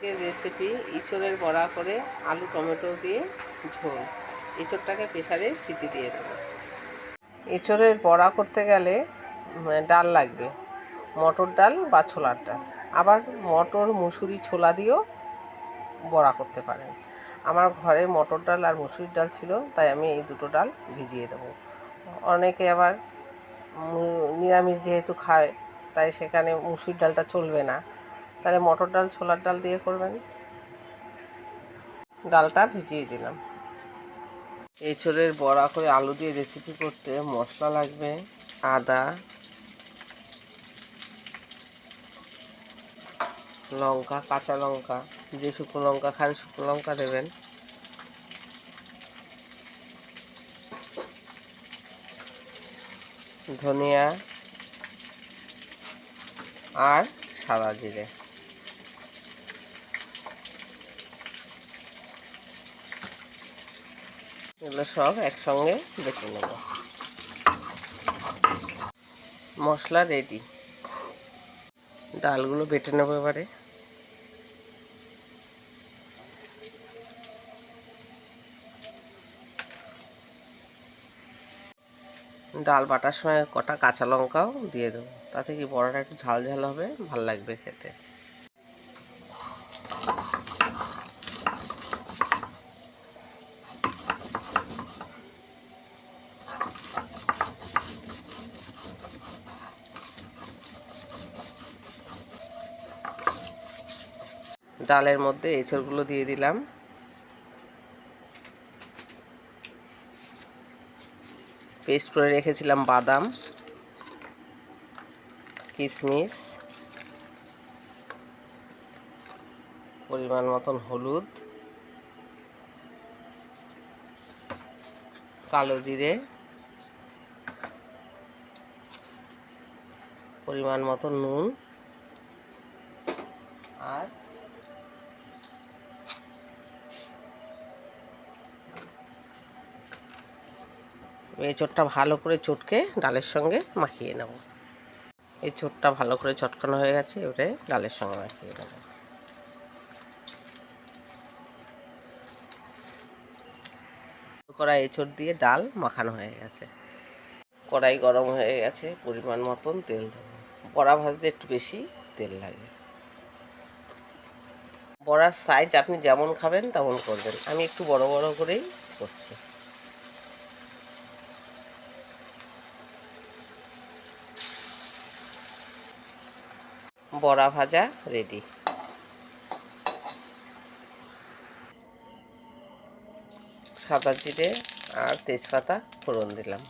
আজকের রেসিপি ইঁচড়ের বড়া করে আলু টমেটো দিয়ে ঝোল। ইঁচড়টাকে প্রেসারে সিটি দিয়ে দেবো। ইঁচড়ের বড়া করতে গেলে ডাল লাগবে, মটর ডাল বা ছোলার ডাল, আবার মটর মুসুরি ছোলা দিয়েও বড়া করতে পারেন। আমার ঘরে মটর ডাল আর মুসুরির ডাল ছিল, তাই আমি এই দুটো ডাল ভিজিয়ে দেবো। অনেকে আবার নিরামিষ যেহেতু খায়, তাই সেখানে মুসুরির ডালটা চলবে না, তাহলে মটর ডাল ছোলার ডাল দিয়ে করবেন। ডালটা ভিজিয়ে দিলাম। এঁচড়ের বড়া করে আলু দিয়ে রেসিপি করতে মশলা লাগবে আদা, লঙ্কা, কাঁচা লঙ্কা, যে শুকনো লঙ্কা খান শুকনো লঙ্কা দেবেন, ধনিয়া আর সাদা জিরে। এগুলো সব একসঙ্গে বেটে নেব। মশলা রেডি, ডালগুলো বেটে নেব এবারে। ডাল বাটার সময় কটা কাঁচা লঙ্কাও দিয়ে দেবো, তাতে কি বড়াটা একটু ঝাল ঝাল হবে, ভাল লাগবে খেতে। ডালের মধ্যে এঁচড়গুলো দিয়ে দিলাম। পেস্ট করে রেখেছিলাম বাদাম, কিশমিশ, পরিমাণ মতন হলুদ, কালো জিরে, পরিমাণ মতন নুন আর এঁচড়টা ভালো করে চটকে ডালের সঙ্গে মাখিয়ে নেব। এঁচড়টা ভালো করে চটকানো হয়ে গেছে, এবারে ডালের সঙ্গে মাখিয়ে নেব। কড়াই এঁচড় দিয়ে ডাল মাখানো হয়ে গেছে। কড়াই গরম হয়ে গেছে, পরিমাণ মতন তেল দেবো। বড়া ভাজতে একটু বেশি তেল লাগে। বড়ার সাইজ আপনি যেমন খাবেন তেমন করবেন, আমি একটু বড় বড় করেই করছি। বড়া ভাজা রেডি। সাদা জিরে আর তেজপাতা ফোড়ন দিলাম।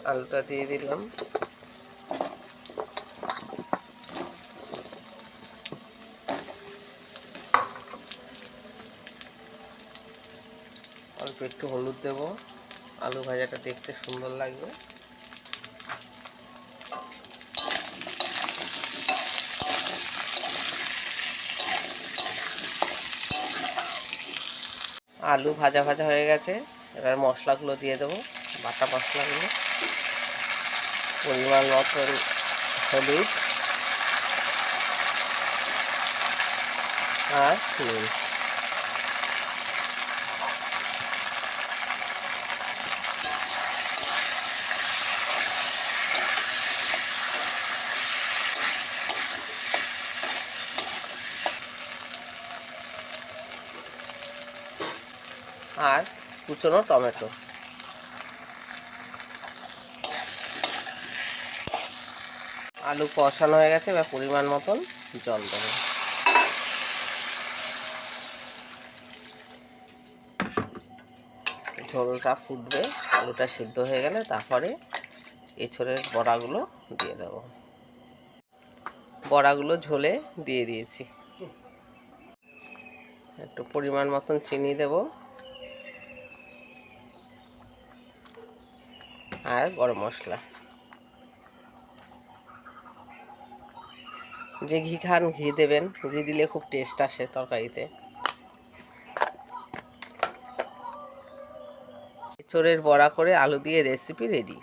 আলুটা দিয়ে দিলাম। অল্প একটু হলুদ দেব, আলু ভাজাটা দেখতে সুন্দর লাগবে। আলু ভাজা ভাজা হয়ে গেছে, এবার মশলাগুলো দিয়ে দেবো, বাটা মশলাগুলো। পরিমাণ মতন হলুদ আর নুন। আর কুচনো টমেটো। আলু কষানো হয়ে গেছে, এবার পরিমাণ মতন জল দেবো। ঝোলটা ফুটবে, আলুটা সিদ্ধ হয়ে গেলে তারপরে এঁচড়ের বড়াগুলো দিয়ে দেব। বড়াগুলো ঝোলে দিয়ে দিয়েছি। একটু পরিমাণ মতন চিনি দেব আর গরম মশলা। যে ঘি খান ঘি দেবেন, ঘি দিলে খুব টেস্ট আসে তরকারিতে। এঁচড়ের বড়া করে আলু দিয়ে রেসিপি রেডি।